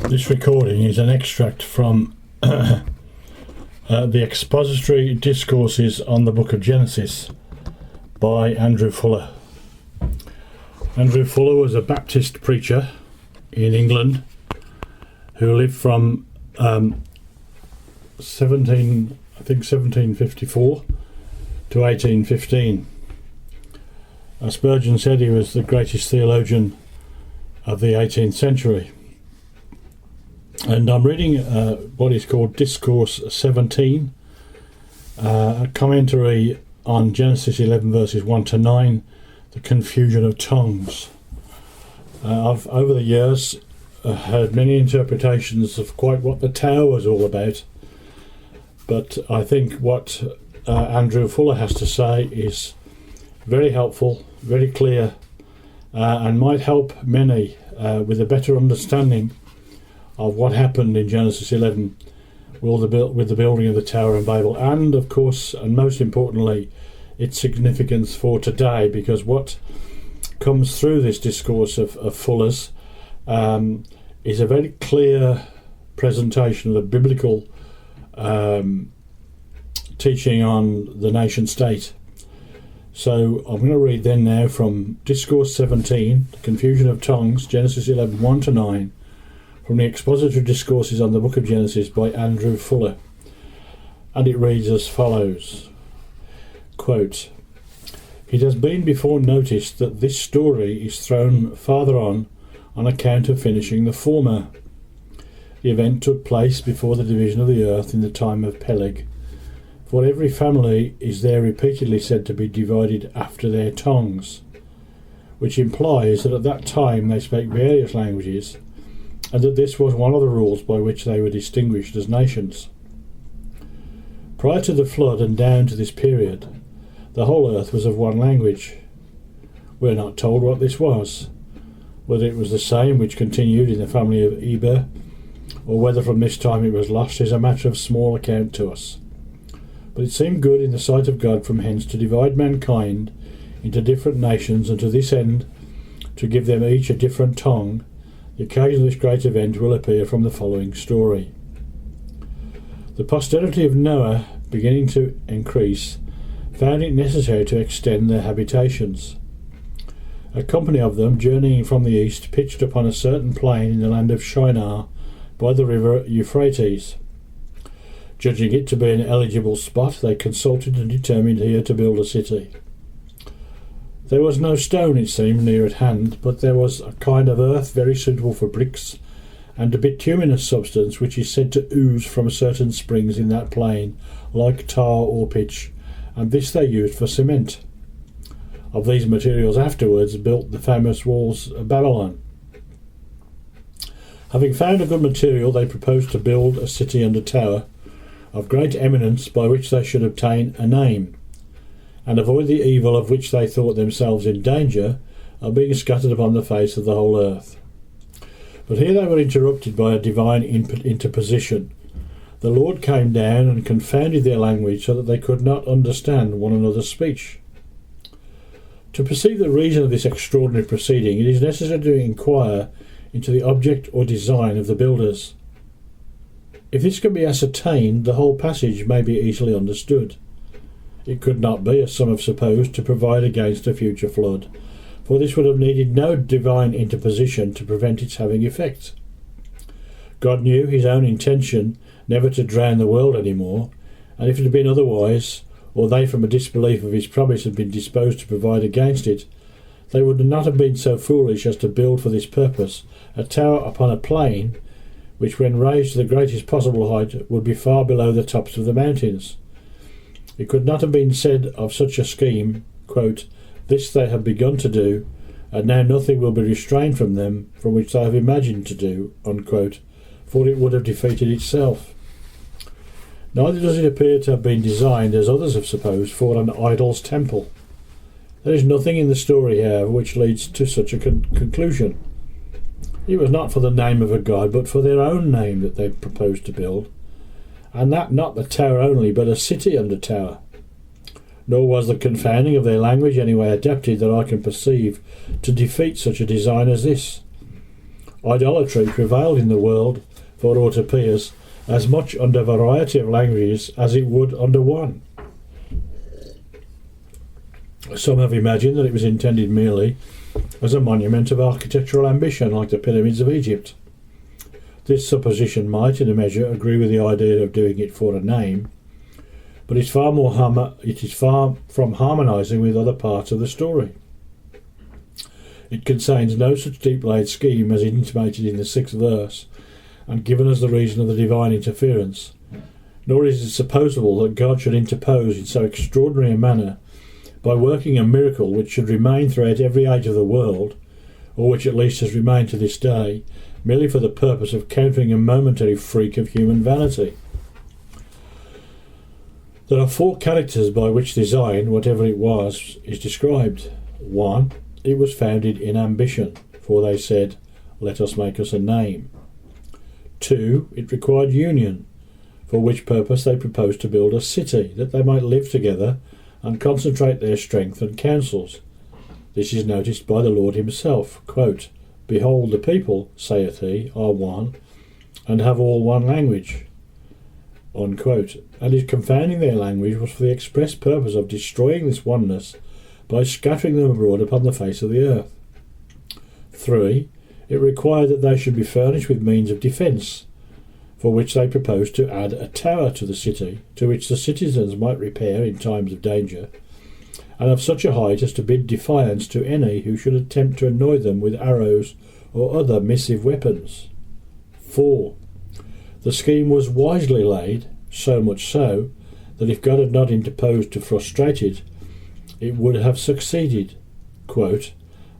This recording is an extract from the Expository Discourses on the Book of Genesis by Andrew Fuller. Andrew Fuller was a Baptist preacher in England who lived from 1754 to 1815. Spurgeon said he was the greatest theologian of the 18th century. And I'm reading what is called Discourse 17, a commentary on Genesis 11 verses 1 to 9, the confusion of tongues. I've over the years heard many interpretations of quite what the tower was all about, but I think what Andrew Fuller has to say is very helpful, very clear, and might help many with a better understanding of what happened in Genesis 11 with the building of the Tower of Babel, and of course, and most importantly, its significance for today, because what comes through this discourse of Fuller's is a very clear presentation of the biblical teaching on the nation state. So I'm going to read then now from Discourse 17, the confusion of tongues, Genesis 11, 1 to 9, from the Expository Discourses on the Book of Genesis by Andrew Fuller. And it reads as follows, quote, "It has been before noticed that this story is thrown farther on account of finishing the former. The event took place before the division of the earth in the time of Peleg. For every family is there repeatedly said to be divided after their tongues, which implies that at that time they spake various languages, and that this was one of the rules by which they were distinguished as nations. Prior to the flood and down to this period, the whole earth was of one language. We are not told what this was, whether it was the same which continued in the family of Eber, or whether from this time it was lost, is a matter of small account to us. But it seemed good in the sight of God from hence to divide mankind into different nations, and to this end to give them each a different tongue. The occasion of this great event will appear from the following story. The posterity of Noah, beginning to increase, found it necessary to extend their habitations. A company of them, journeying from the east, pitched upon a certain plain in the land of Shinar by the river Euphrates. Judging it to be an eligible spot, they consulted and determined here to build a city. There was no stone, it seemed, near at hand, but there was a kind of earth very suitable for bricks, and a bituminous substance which is said to ooze from certain springs in that plain, like tar or pitch, and this they used for cement. Of these materials afterwards built the famous walls of Babylon. Having found a good material, they proposed to build a city and a tower of great eminence, by which they should obtain a name, and avoid the evil of which they thought themselves in danger of being scattered upon the face of the whole earth. But here they were interrupted by a divine interposition. The Lord came down and confounded their language, so that they could not understand one another's speech. To perceive the reason of this extraordinary proceeding, it is necessary to inquire into the object or design of the builders. If this can be ascertained, the whole passage may be easily understood. It could not be, as some have supposed, to provide against a future flood, for this would have needed no divine interposition to prevent its having effect. God knew his own intention never to drown the world any more, and if it had been otherwise, or they from a disbelief of his promise had been disposed to provide against it, they would not have been so foolish as to build for this purpose a tower upon a plain, which when raised to the greatest possible height would be far below the tops of the mountains. It could not have been said of such a scheme, quote, "This they have begun to do, and now nothing will be restrained from them from which they have imagined to do," unquote, for it would have defeated itself. Neither does it appear to have been designed, as others have supposed, for an idol's temple. There is nothing in the story, however, which leads to such a conclusion. It was not for the name of a god, but for their own name that they proposed to build, and that not the tower only, but a city and a tower. Nor was the confounding of their language any way adapted that I can perceive to defeat such a design as this. Idolatry prevailed in the world, for aught appears, as much under variety of languages as it would under one. Some have imagined that it was intended merely as a monument of architectural ambition, like the pyramids of Egypt. This supposition might, in a measure, agree with the idea of doing it for a name, but it is far from harmonising with other parts of the story. It contains no such deep-laid scheme as intimated in the 6th verse, and given as the reason of the divine interference, nor is it supposable that God should interpose in so extraordinary a manner by working a miracle which should remain throughout every age of the world, or which at least has remained to this day, merely for the purpose of countering a momentary freak of human vanity. There are 4 characters by which design, whatever it was, is described. 1. It was founded in ambition, for they said, "Let us make us a name." 2. It required union, for which purpose they proposed to build a city, that they might live together and concentrate their strength and counsels. This is noticed by the Lord himself. Quote, "Behold, the people, saith he, are one, and have all one language." Unquote. And his confounding their language was for the express purpose of destroying this oneness by scattering them abroad upon the face of the earth. 3. It required that they should be furnished with means of defence, for which they proposed to add a tower to the city, to which the citizens might repair in times of danger, and of such a height as to bid defiance to any who should attempt to annoy them with arrows or other missive weapons. 4. The scheme was wisely laid, so much so, that if God had not interposed to frustrate it, it would have succeeded. Quote,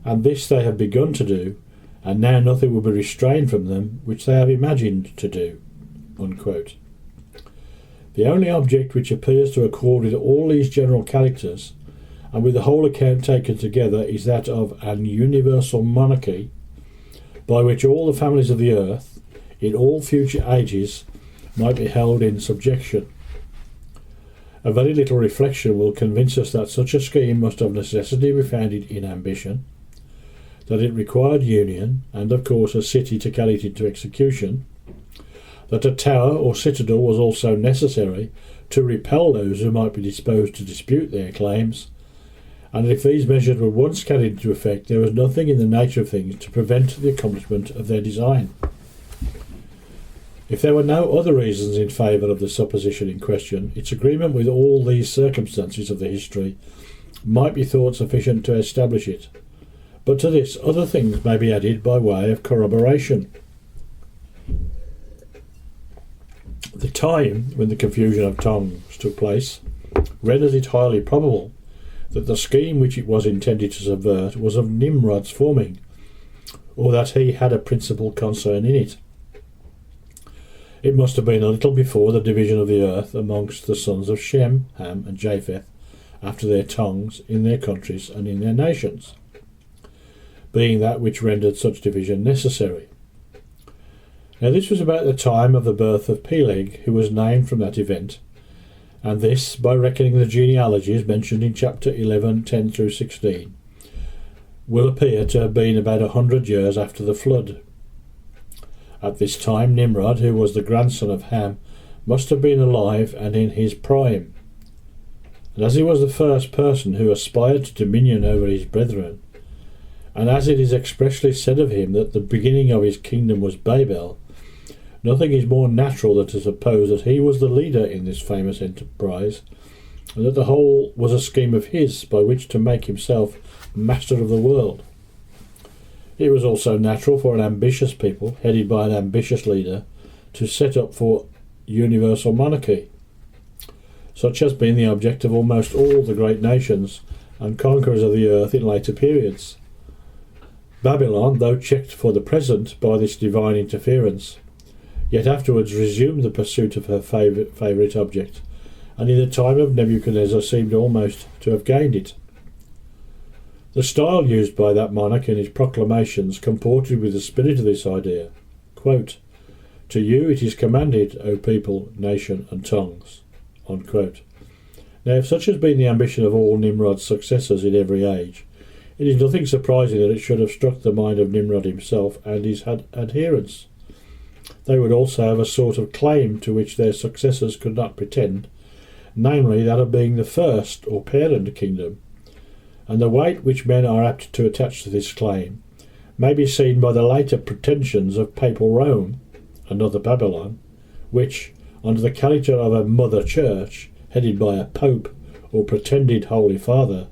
"And this they have begun to do, and now nothing will be restrained from them which they have imagined to do." Unquote. The only object which appears to accord with all these general characters, and with the whole account taken together, is that of an universal monarchy, by which all the families of the earth, in all future ages, might be held in subjection. A very little reflection will convince us that such a scheme must of necessity be founded in ambition, that it required union, and of course a city to carry it into execution, that a tower or citadel was also necessary to repel those who might be disposed to dispute their claims, and if these measures were once carried into effect, there was nothing in the nature of things to prevent the accomplishment of their design. If there were no other reasons in favour of the supposition in question, its agreement with all these circumstances of the history might be thought sufficient to establish it, but to this other things may be added by way of corroboration. The time when the confusion of tongues took place renders it highly probable that the scheme which it was intended to subvert was of Nimrod's forming, or that he had a principal concern in it. It must have been a little before the division of the earth amongst the sons of Shem, Ham, and Japheth, after their tongues, in their countries, and in their nations, being that which rendered such division necessary. Now this was about the time of the birth of Peleg, who was named from that event, and this, by reckoning the genealogies mentioned in chapter 11, 10 through 16, will appear to have been about 100 years after the flood. At this time Nimrod, who was the grandson of Ham, must have been alive and in his prime. And as he was the first person who aspired to dominion over his brethren, and as it is expressly said of him that the beginning of his kingdom was Babel, nothing is more natural than to suppose that he was the leader in this famous enterprise, and that the whole was a scheme of his by which to make himself master of the world. It was also natural for an ambitious people, headed by an ambitious leader, to set up for universal monarchy. Such has been the object of almost all the great nations and conquerors of the earth in later periods. Babylon, though checked for the present by this divine interference, yet afterwards resumed the pursuit of her favourite object, and in the time of Nebuchadnezzar seemed almost to have gained it. The style used by that monarch in his proclamations comported with the spirit of this idea. Quote, "To you it is commanded, O people, nation, and tongues." Unquote. Now, if such has been the ambition of all Nimrod's successors in every age, It is nothing surprising that it should have struck the mind of Nimrod himself and his adherents. They would also have a sort of claim to which their successors could not pretend, namely that of being the first or parent kingdom, and the weight which men are apt to attach to this claim may be seen by the later pretensions of Papal Rome, another Babylon, which, under the character of a mother church, headed by a pope or pretended holy father,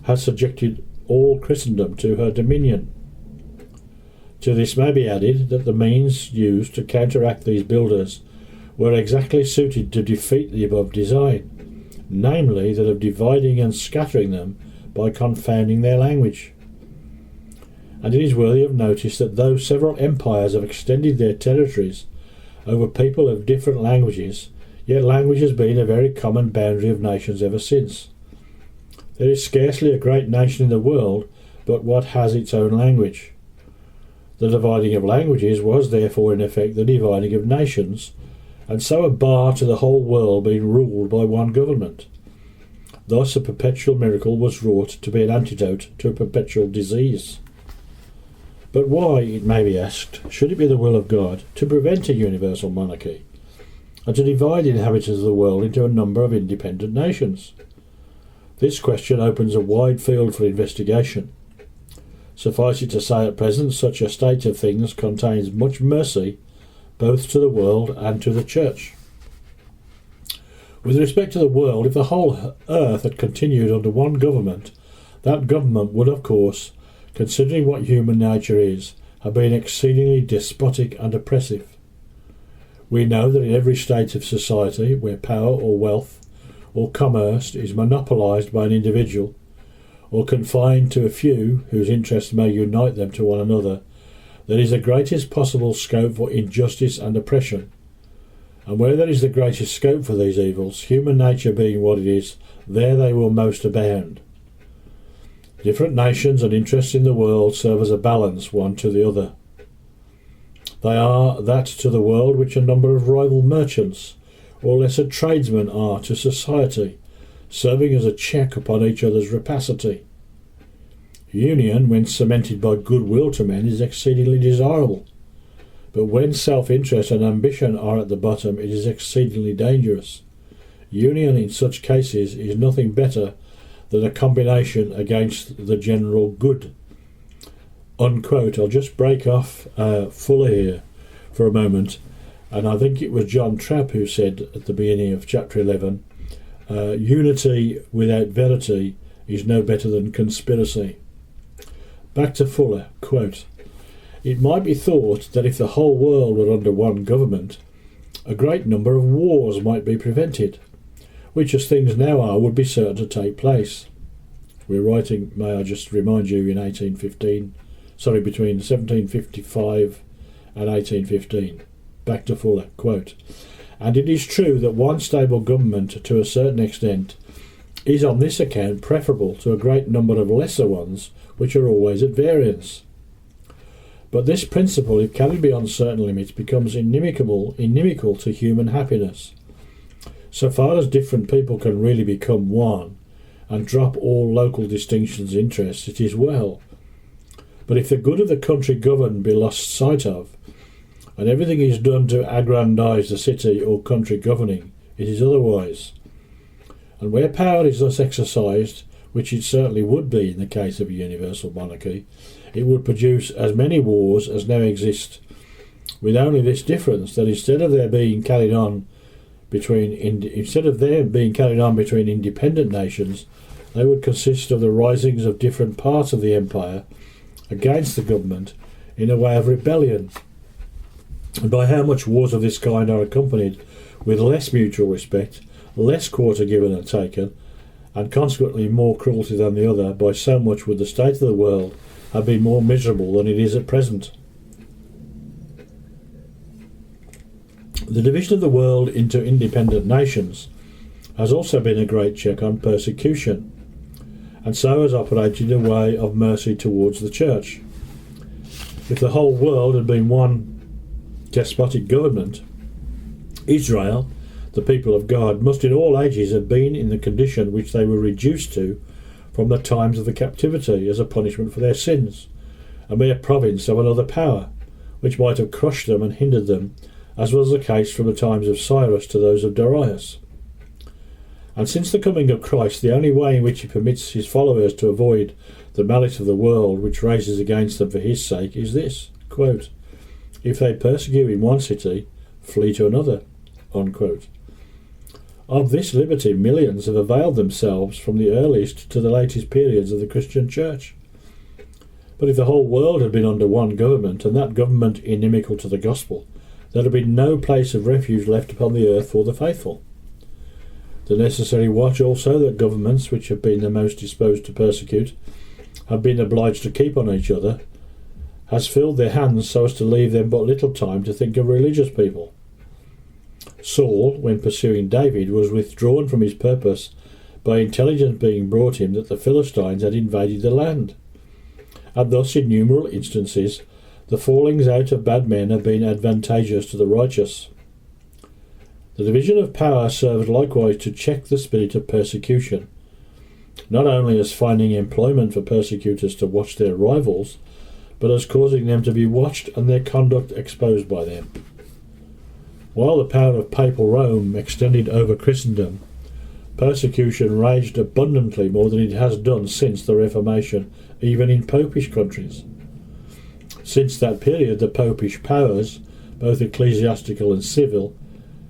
has subjected all Christendom to her dominion. To this may be added that the means used to counteract these builders were exactly suited to defeat the above design, namely that of dividing and scattering them by confounding their language. And it is worthy of notice that though several empires have extended their territories over people of different languages, yet language has been a very common boundary of nations ever since. There is scarcely a great nation in the world but what has its own language. The dividing of languages was therefore in effect the dividing of nations, and so a bar to the whole world being ruled by one government. Thus a perpetual miracle was wrought to be an antidote to a perpetual disease. But why, it may be asked, should it be the will of God to prevent a universal monarchy, and to divide the inhabitants of the world into a number of independent nations? This question opens a wide field for investigation. Suffice it to say at present such a state of things contains much mercy both to the world and to the Church. With respect to the world, if the whole earth had continued under one government, that government would, of course, considering what human nature is, have been exceedingly despotic and oppressive. We know that in every state of society where power or wealth or commerce is monopolised by an individual, or confined to a few whose interests may unite them to one another, there is the greatest possible scope for injustice and oppression. And where there is the greatest scope for these evils, human nature being what it is, there they will most abound. Different nations and interests in the world serve as a balance one to the other. They are that to the world which a number of rival merchants or lesser tradesmen are to society, serving as a check upon each other's rapacity. Union, when cemented by goodwill to men, is exceedingly desirable, but when self-interest and ambition are at the bottom, it is exceedingly dangerous. Union in such cases is nothing better than a combination against the general good. Unquote. I'll just break off Fuller here for a moment, and I think it was John Trapp who said at the beginning of chapter 11, unity without verity is no better than conspiracy. Back to Fuller, quote, "It might be thought that if the whole world were under one government, a great number of wars might be prevented, which as things now are would be certain to take place." We're writing, may I just remind you, in between 1755 and 1815. Back to Fuller, quote, "And it is true that one stable government to a certain extent is on this account preferable to a great number of lesser ones which are always at variance. But this principle, if carried beyond certain limits, becomes inimical to human happiness. So far as different people can really become one, and drop all local distinctions interests, it is well. But if the good of the country governed be lost sight of, and everything is done to aggrandise the city or country governing, it is otherwise. And where power is thus exercised, which it certainly would be in the case of a universal monarchy, it would produce as many wars as now exist, with only this difference, that instead of their being carried on between independent nations, they would consist of the risings of different parts of the empire against the government in a way of rebellion. And by how much wars of this kind are accompanied with less mutual respect, less quarter given and taken, and consequently more cruelty than the other, by so much would the state of the world have been more miserable than it is at present. The division of the world into independent nations has also been a great check on persecution, and so has operated in a way of mercy towards the Church. If the whole world had been one despotic government, Israel, the people of God, must in all ages have been in the condition which they were reduced to from the times of the captivity as a punishment for their sins, and be a province of another power, which might have crushed them and hindered them, as was the case from the times of Cyrus to those of Darius. And since the coming of Christ, the only way in which he permits his followers to avoid the malice of the world which rages against them for his sake is this, quote, "If they persecute in one city, flee to another," unquote. Of this liberty, millions have availed themselves from the earliest to the latest periods of the Christian Church. But if the whole world had been under one government, and that government inimical to the gospel, there would have been no place of refuge left upon the earth for the faithful. The necessary watch also that governments which have been the most disposed to persecute have been obliged to keep on each other has filled their hands so as to leave them but little time to think of religious people. Saul, when pursuing David, was withdrawn from his purpose by intelligence being brought him that the Philistines had invaded the land. And thus, in numerous instances, the fallings out of bad men have been advantageous to the righteous. The division of power served likewise to check the spirit of persecution, not only as finding employment for persecutors to watch their rivals, but as causing them to be watched and their conduct exposed by them. While the power of papal Rome extended over Christendom, persecution raged abundantly more than it has done since the Reformation, even in popish countries. Since that period, the popish powers, both ecclesiastical and civil,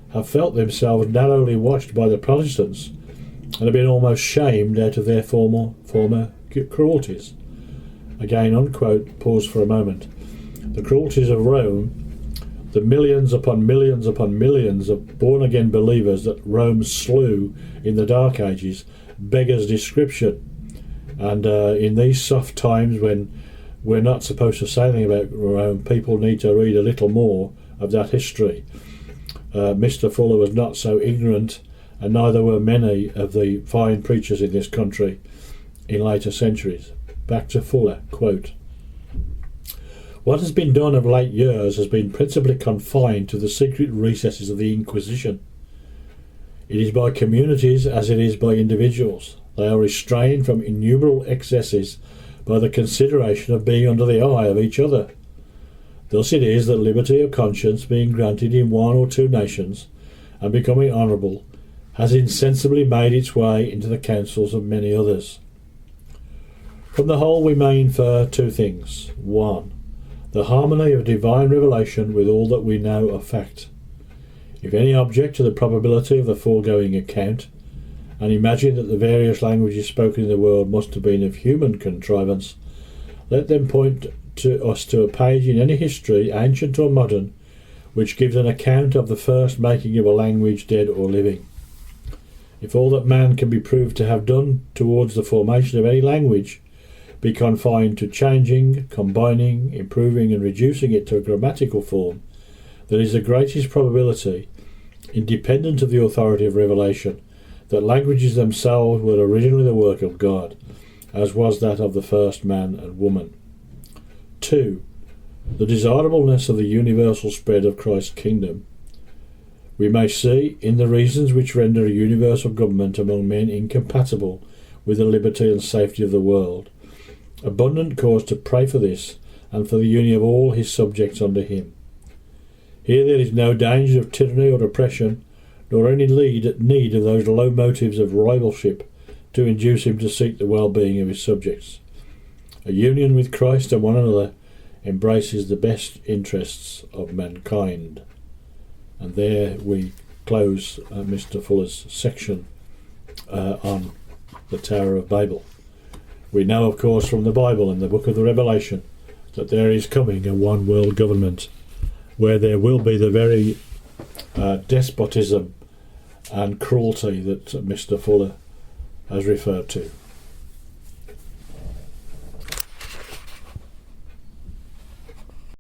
have felt themselves narrowly watched by the Protestants and have been almost shamed out of their former cruelties. Again, unquote, pause for a moment. The cruelties of Rome, the millions upon millions upon millions of born-again believers that Rome slew in the Dark Ages, beggars description. And in these soft times when we're not supposed to say anything about Rome, people need to read a little more of that history. Mr. Fuller was not so ignorant, and neither were many of the fine preachers in this country in later centuries. Back to Fuller, quote, "What has been done of late years has been principally confined to the secret recesses of the Inquisition. It is by communities as it is by individuals. They are restrained from innumerable excesses by the consideration of being under the eye of each other. Thus it is that liberty of conscience, being granted in one or two nations, and becoming honourable, has insensibly made its way into the councils of many others. From the whole we may infer two things. 1. The harmony of divine revelation with all that we know of fact. If any object to the probability of the foregoing account, and imagine that the various languages spoken in the world must have been of human contrivance, let them point to us to a page in any history, ancient or modern, which gives an account of the first making of a language, dead or living. If all that man can be proved to have done towards the formation of any language be confined to changing, combining, improving and reducing it to a grammatical form, there is the greatest probability, independent of the authority of revelation, that languages themselves were originally the work of God, as was that of the first man and woman. 2. The desirableness of the universal spread of Christ's kingdom. We may see in the reasons which render a universal government among men incompatible with the liberty and safety of the world, abundant cause to pray for this and for the union of all his subjects under him. Here there is no danger of tyranny or oppression, nor any need of those low motives of rivalship to induce him to seek the well-being of his subjects. A union with Christ and one another embraces the best interests of mankind. And there we close Mr. Fuller's section on the Tower of Babel. We know, of course, from the Bible and the book of the Revelation that there is coming a one world government where there will be the very despotism and cruelty that Mr. Fuller has referred to.